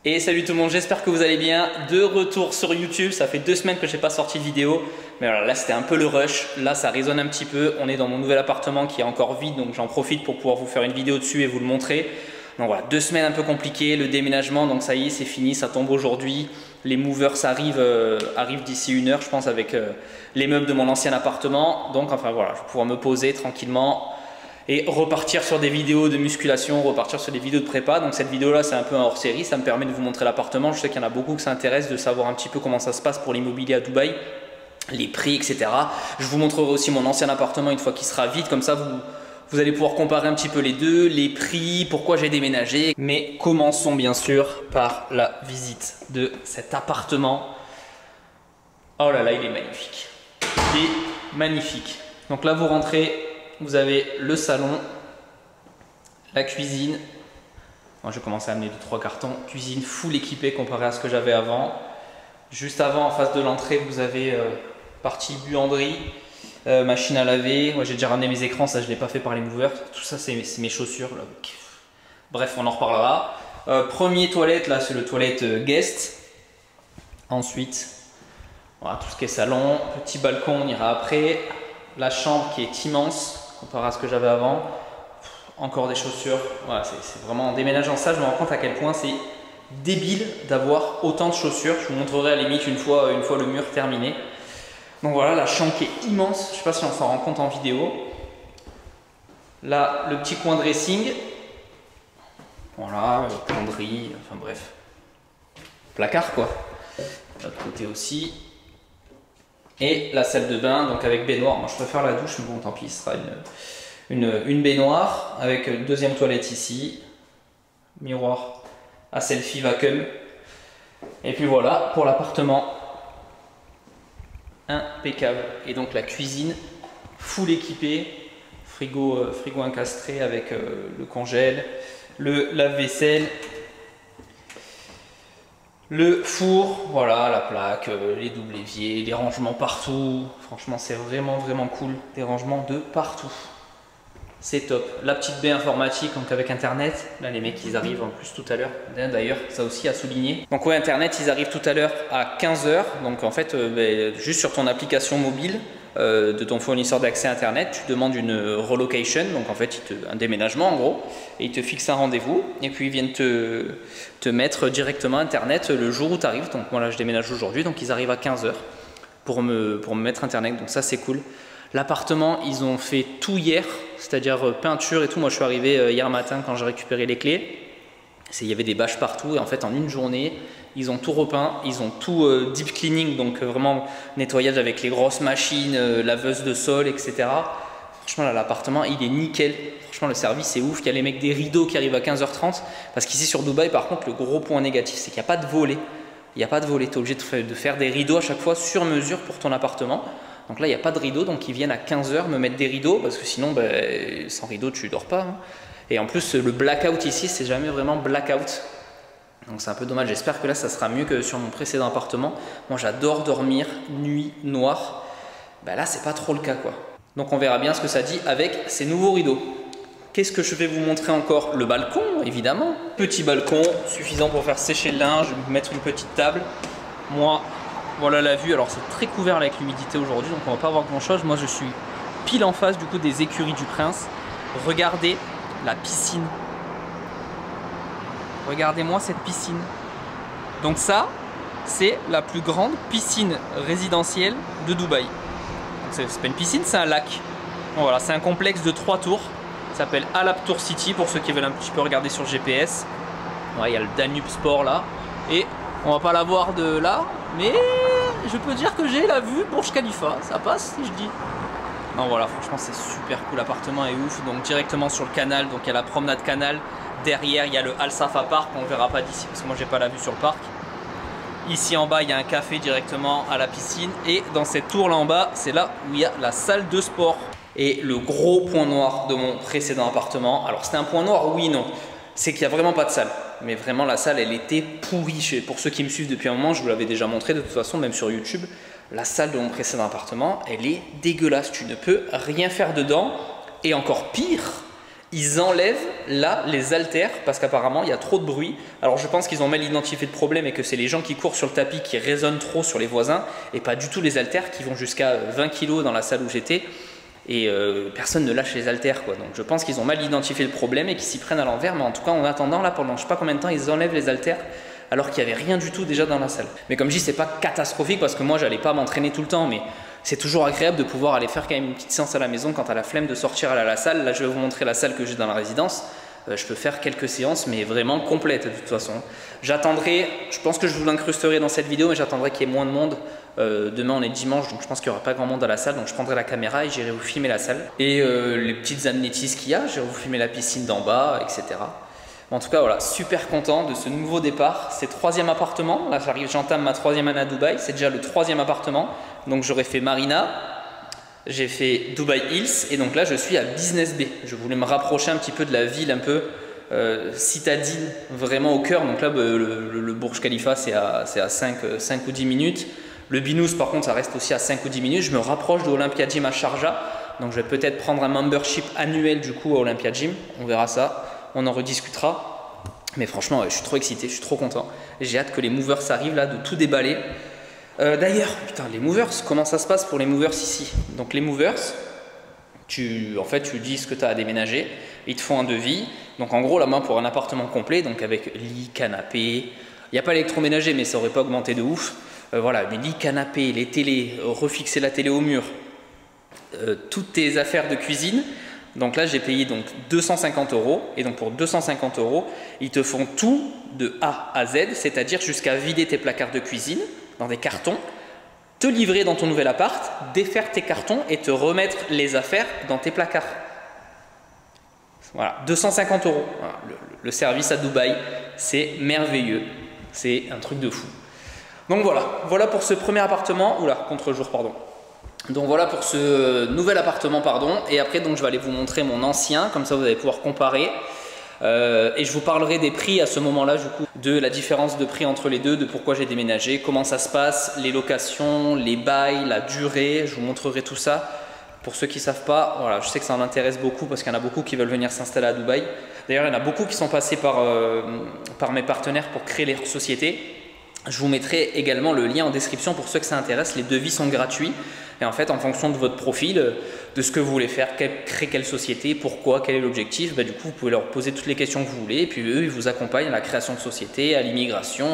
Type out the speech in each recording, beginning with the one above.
Et salut tout le monde, j'espère que vous allez bien. De retour sur YouTube, ça fait 2 semaines que je n'ai pas sorti de vidéo. Mais voilà, là c'était un peu le rush, là ça résonne un petit peu. On est dans mon nouvel appartement qui est encore vide, donc j'en profite pour pouvoir vous faire une vidéo dessus et vous le montrer. Donc voilà, 2 semaines un peu compliquées, le déménagement, donc ça y est, c'est fini, ça tombe aujourd'hui. Les movers arrivent d'ici 1 heure, je pense, avec les meubles de mon ancien appartement. Donc enfin voilà, je vais pouvoir me poser tranquillement et repartir sur des vidéos de musculation, repartir sur des vidéos de prépa. Donc cette vidéo là c'est un peu un hors série, ça me permet de vous montrer l'appartement. Je sais qu'il y en a beaucoup que ça intéresse de savoir un petit peu comment ça se passe pour l'immobilier à Dubaï, les prix, etc. Je vous montrerai aussi mon ancien appartement une fois qu'il sera vide, comme ça vous allez pouvoir comparer un petit peu les deux, les prix, pourquoi j'ai déménagé. Mais commençons bien sûr par la visite de cet appartement. Oh là là, il est magnifique, il est magnifique. Donc là vous rentrez, vous avez le salon, la cuisine. Moi, je vais commencer à amener 2-3 cartons. Cuisine full équipée comparé à ce que j'avais avant. Juste avant, en face de l'entrée, vous avez partie buanderie, machine à laver. Moi, j'ai déjà ramené mes écrans, ça je ne l'ai pas fait par les movers. Tout ça, c'est mes chaussures. Là. Bref, on en reparlera. Premier toilette, là, c'est le toilette guest. Ensuite, voilà, tout ce qui est salon. Petit balcon, on ira après. La chambre qui est immense comparé à ce que j'avais avant. Encore des chaussures. Voilà, c'est vraiment en déménageant ça, je me rends compte à quel point c'est débile d'avoir autant de chaussures. Je vous montrerai à la limite une fois le mur terminé. Donc voilà, la chambre qui est immense. Je ne sais pas si on s'en rend compte en vidéo. Là, le petit coin dressing. Voilà, penderie, enfin bref. Placard quoi. De l'autre côté aussi. Et la salle de bain, donc avec baignoire. Moi je préfère la douche, mais bon tant pis, ce sera une baignoire avec deuxième toilette ici. Miroir à selfie vacuum. Et puis voilà pour l'appartement. Impeccable. Et donc la cuisine full équipée. Frigo encastré avec le congèle. Le lave-vaisselle. Le four, voilà, la plaque, les doubles éviers, les rangements partout. Franchement, c'est vraiment cool. Des rangements de partout. C'est top. La petite baie informatique, donc avec Internet. Là, les mecs, ils arrivent en plus tout à l'heure. D'ailleurs, ça aussi à souligner. Donc, ouais, Internet, ils arrivent tout à l'heure à 15 h. Donc, en fait, juste sur ton application mobile de ton fournisseur d'accès Internet, tu demandes une relocation. Donc, en fait, un déménagement, en gros. Et ils te fixent un rendez-vous. Et puis, ils viennent te mettre directement Internet le jour où tu arrives. Donc, moi, là, je déménage aujourd'hui. Donc, ils arrivent à 15 h pour me mettre Internet. Donc, ça, c'est cool. L'appartement, ils ont fait tout hier, c'est-à-dire peinture et tout. Moi, je suis arrivé hier matin quand j'ai récupéré les clés. Il y avait des bâches partout et en fait, en une journée, ils ont tout repeint. Ils ont tout deep cleaning, donc vraiment nettoyage avec les grosses machines, laveuse de sol, etc. Franchement, là, l'appartement, il est nickel. Franchement, le service est ouf. Il y a les mecs des rideaux qui arrivent à 15 h 30. Parce qu'ici, sur Dubaï, par contre, le gros point négatif, c'est qu'il n'y a pas de volet. Il n'y a pas de volet. Tu es obligé de faire des rideaux à chaque fois sur mesure pour ton appartement. Donc là, il n'y a pas de rideau, donc ils viennent à 15 h me mettre des rideaux parce que sinon, sans rideau, tu ne dors pas. Hein. Et en plus, le blackout ici, c'est jamais vraiment blackout. Donc c'est un peu dommage. J'espère que là, ça sera mieux que sur mon précédent appartement. Moi, j'adore dormir nuit noire. Là, c'est pas trop le cas, quoi. Donc on verra bien ce que ça dit avec ces nouveaux rideaux. Qu'est-ce que je vais vous montrer encore? Le balcon, évidemment. Petit balcon, suffisant pour faire sécher le linge, mettre une petite table. Moi, voilà la vue. Alors c'est très couvert avec l'humidité aujourd'hui, donc on va pas voir grand chose. Moi je suis pile en face du coup des écuries du Prince. Regardez la piscine. Regardez-moi cette piscine. Donc ça, c'est la plus grande piscine résidentielle de Dubaï. C'est pas une piscine, c'est un lac. Bon, voilà, c'est un complexe de 3 tours. Ça s'appelle Al Abtour City pour ceux qui veulent un petit peu regarder sur GPS. Ouais, il y a le Danube Sport là. Et on va pas la voir de là, mais je peux dire que j'ai la vue Burj Khalifa, ça passe si je dis. Non voilà, franchement c'est super cool, l'appartement est ouf, donc directement sur le canal, donc il y a la promenade canal, derrière il y a le Al Safa Park, on ne verra pas d'ici parce que moi j'ai pas la vue sur le parc. Ici en bas il y a un café directement à la piscine et dans cette tour là en bas, c'est là où il y a la salle de sport. Et le gros point noir de mon précédent appartement, alors c'était un point noir oui non, c'est qu'il n'y a vraiment pas de salle. Mais vraiment la salle elle était pourrie. Pour ceux qui me suivent depuis un moment, je vous l'avais déjà montré de toute façon, même sur YouTube. La salle de mon précédent appartement, elle est dégueulasse. Tu ne peux rien faire dedans. Et encore pire, ils enlèvent là les haltères parce qu'apparemment il y a trop de bruit. Alors je pense qu'ils ont mal identifié le problème et que c'est les gens qui courent sur le tapis qui résonnent trop sur les voisins et pas du tout les haltères qui vont jusqu'à 20 kg dans la salle où j'étais et personne ne lâche les haltères quoi. Donc je pense qu'ils ont mal identifié le problème et qu'ils s'y prennent à l'envers, mais en tout cas en attendant là pendant je sais pas combien de temps ils enlèvent les haltères alors qu'il n'y avait rien du tout déjà dans la salle. Mais comme je dis, c'est pas catastrophique parce que moi j'allais pas m'entraîner tout le temps, mais c'est toujours agréable de pouvoir aller faire quand même une petite séance à la maison quand tu as la flemme de sortir à la salle. Là je vais vous montrer la salle que j'ai dans la résidence. Je peux faire quelques séances mais vraiment complètes de toute façon. J'attendrai, je pense que je vous l'incrusterai dans cette vidéo, mais j'attendrai qu'il y ait moins de monde. Demain on est dimanche, donc je pense qu'il n'y aura pas grand monde à la salle, donc je prendrai la caméra et j'irai vous filmer la salle. Et les petites amenities qu'il y a, j'irai vous filmer la piscine d'en bas, etc. En tout cas voilà, super content de ce nouveau départ. C'est 3e appartement, là j'entame ma 3e année à Dubaï, c'est déjà le 3e appartement. Donc j'aurais fait Marina, j'ai fait Dubai Hills et donc là je suis à Business Bay. Je voulais me rapprocher un petit peu de la ville un peu citadine, vraiment au cœur. Donc là le Burj Khalifa c'est à 5 ou 10 minutes. Le Binous par contre ça reste aussi à 5 ou 10 minutes. Je me rapproche de Olympia Gym à Sharjah. Donc je vais peut-être prendre un membership annuel du coup à Olympia Gym, on verra ça. On en rediscutera, mais franchement je suis trop excité, je suis trop content. J'ai hâte que les movers arrivent là, de tout déballer. D'ailleurs, putain, les movers, comment ça se passe pour les movers ici? Donc les movers, tu dis ce que tu as à déménager, ils te font un devis. Donc en gros la main pour un appartement complet, donc avec lit, canapé, il n'y a pas l'électroménager mais ça aurait pas augmenté de ouf. Voilà, les lits, canapé, les télés, refixer la télé au mur, toutes tes affaires de cuisine. Donc là j'ai payé donc 250 € et donc pour 250 €, ils te font tout de A à Z, c'est-à-dire jusqu'à vider tes placards de cuisine dans des cartons, te livrer dans ton nouvel appart, défaire tes cartons et te remettre les affaires dans tes placards. Voilà, 250 €. Voilà, le service à Dubaï, c'est merveilleux, c'est un truc de fou. Donc voilà pour ce premier appartement, oula, contre-jour pardon. Donc voilà pour ce nouvel appartement pardon, et après donc je vais aller vous montrer mon ancien, comme ça vous allez pouvoir comparer. Et je vous parlerai des prix à ce moment-là, du coup, de la différence de prix entre les deux, de pourquoi j'ai déménagé, comment ça se passe, les locations, les bails, la durée, je vous montrerai tout ça. Pour ceux qui ne savent pas, voilà, je sais que ça en intéresse beaucoup parce qu'il y en a beaucoup qui veulent venir s'installer à Dubaï. D'ailleurs, il y en a beaucoup qui sont passés par mes partenaires pour créer leur société. Je vous mettrai également le lien en description pour ceux que ça intéresse. Les devis sont gratuits et en fait en fonction de votre profil, de ce que vous voulez faire, créer quelle société, pourquoi, quel est l'objectif, du coup vous pouvez leur poser toutes les questions que vous voulez et puis eux ils vous accompagnent à la création de société, à l'immigration,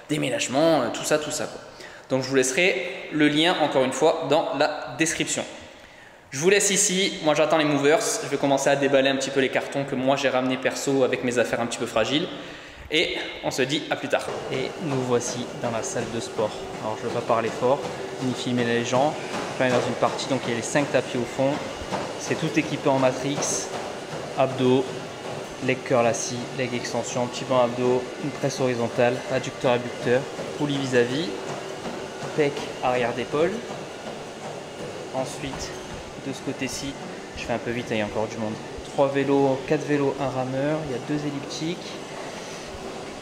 déménagement, tout ça quoi. Donc je vous laisserai le lien encore une fois dans la description. Je vous laisse ici, moi j'attends les movers, je vais commencer à déballer un petit peu les cartons que moi j'ai ramenés perso avec mes affaires un petit peu fragiles. Et on se dit à plus tard. Et nous voici dans la salle de sport. Alors je ne vais pas parler fort, ni filmer les gens. Je vais dans une partie, donc il y a les 5 tapis au fond. C'est tout équipé en matrix, abdos, leg curl assis, leg extension, petit banc abdos, une presse horizontale, adducteur abducteur, poulie vis-à-vis, pec arrière d'épaule. Ensuite, de ce côté-ci, je fais un peu vite, il y a encore du monde. 3 vélos, 4 vélos, un rameur, il y a 2 elliptiques.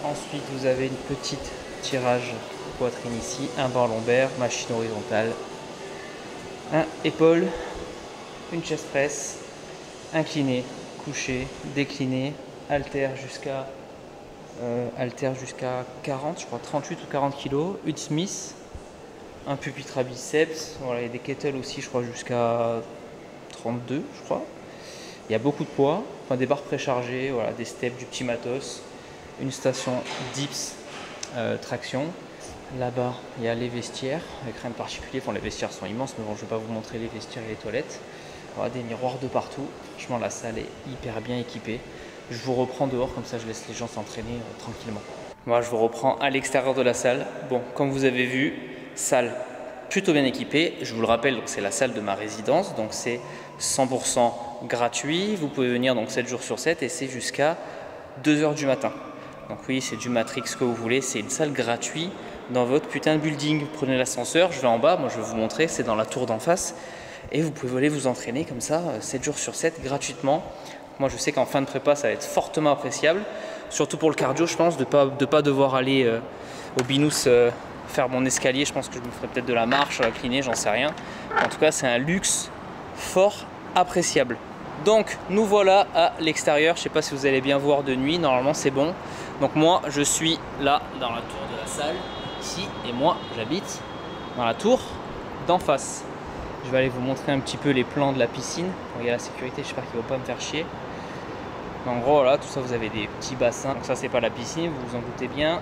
Ensuite, vous avez une petite tirage poitrine ici, un banc lombaire, machine horizontale, un épaule, une chest press, incliné, couché, décliné, haltère jusqu'à 40, je crois 38 ou 40 kg, une Smith, un pupitre à biceps, voilà, il y a des kettles aussi, je crois jusqu'à 32, je crois. Il y a beaucoup de poids, enfin des barres préchargées, voilà, des steps, du petit matos. Une station dips traction. Là-bas, il y a les vestiaires avec rien de particulier. Enfin, les vestiaires sont immenses, mais bon, je ne vais pas vous montrer les vestiaires et les toilettes. Voilà, des miroirs de partout. Franchement, la salle est hyper bien équipée. Je vous reprends dehors, comme ça je laisse les gens s'entraîner tranquillement. Moi, je vous reprends à l'extérieur de la salle. Bon, comme vous avez vu, salle plutôt bien équipée. Je vous le rappelle, c'est la salle de ma résidence, donc c'est 100% gratuit. Vous pouvez venir donc 7 jours sur 7 et c'est jusqu'à 2 h du matin. Donc oui, c'est du Matrix que vous voulez, c'est une salle gratuite dans votre putain de building. Vous prenez l'ascenseur, je vais en bas, moi je vais vous montrer, c'est dans la tour d'en face. Et vous pouvez aller vous entraîner comme ça, 7 jours sur 7, gratuitement. Moi je sais qu'en fin de prépa, ça va être fortement appréciable. Surtout pour le cardio, je pense, de pas devoir aller au Binous faire mon escalier. Je pense que je me ferai peut-être de la marche, à la kiné, j'en sais rien. En tout cas, c'est un luxe fort appréciable. Donc nous voilà à l'extérieur, je sais pas si vous allez bien voir de nuit, normalement c'est bon. Donc moi je suis là dans la tour de la salle, ici, et moi j'habite dans la tour d'en face. Je vais aller vous montrer un petit peu les plans de la piscine. Regardez la sécurité, j'espère qu'il ne va pas me faire chier. En gros là, tout ça vous avez des petits bassins. Donc ça c'est pas la piscine, vous vous en doutez bien.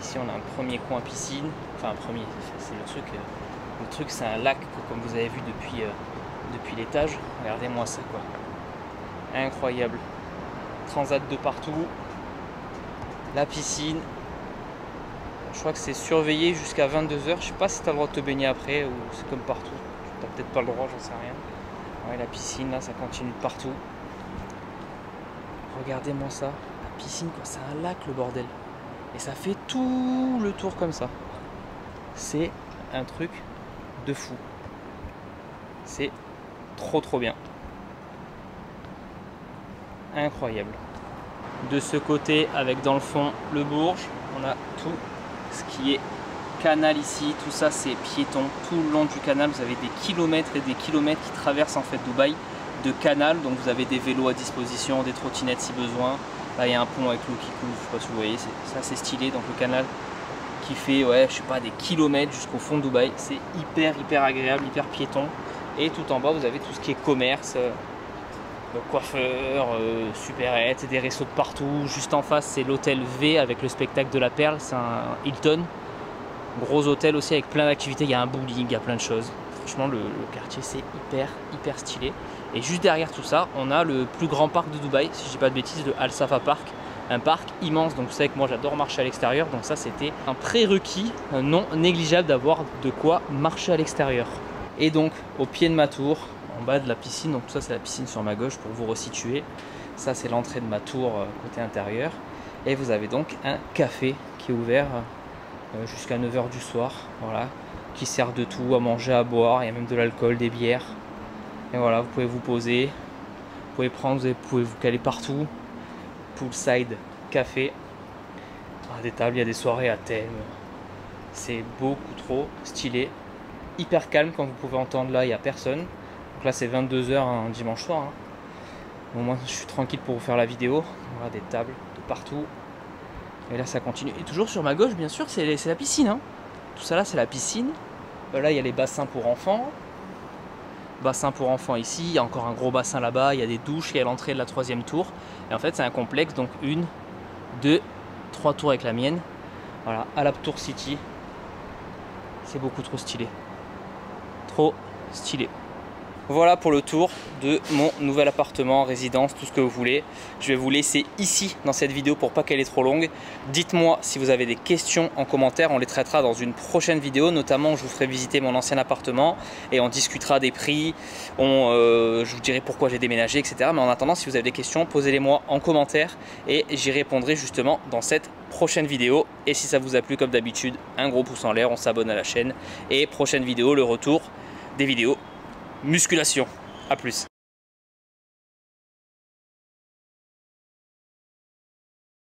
Ici on a un premier coin piscine, enfin un premier, c'est le truc. Le truc c'est un lac comme vous avez vu depuis l'étage. Regardez-moi ça quoi. Incroyable. Transat de partout. La piscine. Je crois que c'est surveillé jusqu'à 22 h. Je sais pas si tu as le droit de te baigner après ou c'est comme partout. Tu n'as peut-être pas le droit, j'en sais rien. Ouais, la piscine là, ça continue de partout. Regardez-moi ça. La piscine quoi, c'est un lac le bordel. Et ça fait tout le tour comme ça. C'est un truc de fou. C'est trop bien. Incroyable. De ce côté, avec dans le fond le Bourges, on a tout ce qui est canal ici. Tout ça c'est piéton. Tout le long du canal, vous avez des kilomètres et des kilomètres qui traversent en fait Dubaï de canal. Donc vous avez des vélos à disposition, des trottinettes si besoin. Là il y a un pont avec l'eau qui coule, je sais pas si vous voyez, c'est assez stylé. Donc le canal qui fait, ouais, je sais pas, des kilomètres jusqu'au fond de Dubaï. C'est hyper agréable, hyper piéton. Et tout en bas, vous avez tout ce qui est commerce, coiffeur, supérette, des restos de partout. Juste en face, c'est l'hôtel V avec le spectacle de la Perle. C'est un Hilton. Gros hôtel aussi avec plein d'activités. Il y a un bowling, il y a plein de choses. Franchement, le quartier, c'est hyper stylé. Et juste derrière tout ça, on a le plus grand parc de Dubaï, si je dis pas de bêtises, le Al Safa Park. Un parc immense, donc vous savez que moi j'adore marcher à l'extérieur, donc ça c'était un prérequis non négligeable d'avoir de quoi marcher à l'extérieur. Et donc au pied de ma tour, en bas de la piscine, donc ça c'est la piscine sur ma gauche pour vous resituer, ça c'est l'entrée de ma tour côté intérieur, et vous avez donc un café qui est ouvert jusqu'à 9 h du soir, voilà, qui sert de tout, à manger, à boire, il y a même de l'alcool, des bières, et voilà, vous pouvez vous poser, vous pouvez prendre, vous pouvez vous caler partout. Poolside café, des tables, il y a des soirées à thème, c'est beaucoup trop stylé, hyper calme comme vous pouvez entendre là, il n'y a personne. Donc là c'est 22 h un dimanche soir, hein. Bon, moi je suis tranquille pour vous faire la vidéo. Voilà, des tables de partout, et là ça continue, et toujours sur ma gauche bien sûr c'est la piscine, hein. Tout ça là c'est la piscine. Là il y a les bassins pour enfants. Bassin pour enfants ici, il y a encore un gros bassin là-bas, il y a des douches, il y a l'entrée de la 3e tour. Et en fait c'est un complexe, donc 1, 2, 3 tours avec la mienne. Voilà, à la Tour City. C'est beaucoup trop stylé. Trop stylé. Voilà pour le tour de mon nouvel appartement, résidence, tout ce que vous voulez. Je vais vous laisser ici dans cette vidéo pour pas qu'elle est trop longue. Dites-moi si vous avez des questions en commentaire, on les traitera dans une prochaine vidéo. Notamment, je vous ferai visiter mon ancien appartement et on discutera des prix. Je vous dirai pourquoi j'ai déménagé, etc. Mais en attendant, si vous avez des questions, posez-les-moi en commentaire et j'y répondrai justement dans cette prochaine vidéo. Et si ça vous a plu, comme d'habitude, un gros pouce en l'air, on s'abonne à la chaîne. Et prochaine vidéo, le retour des vidéos musculation. À plus.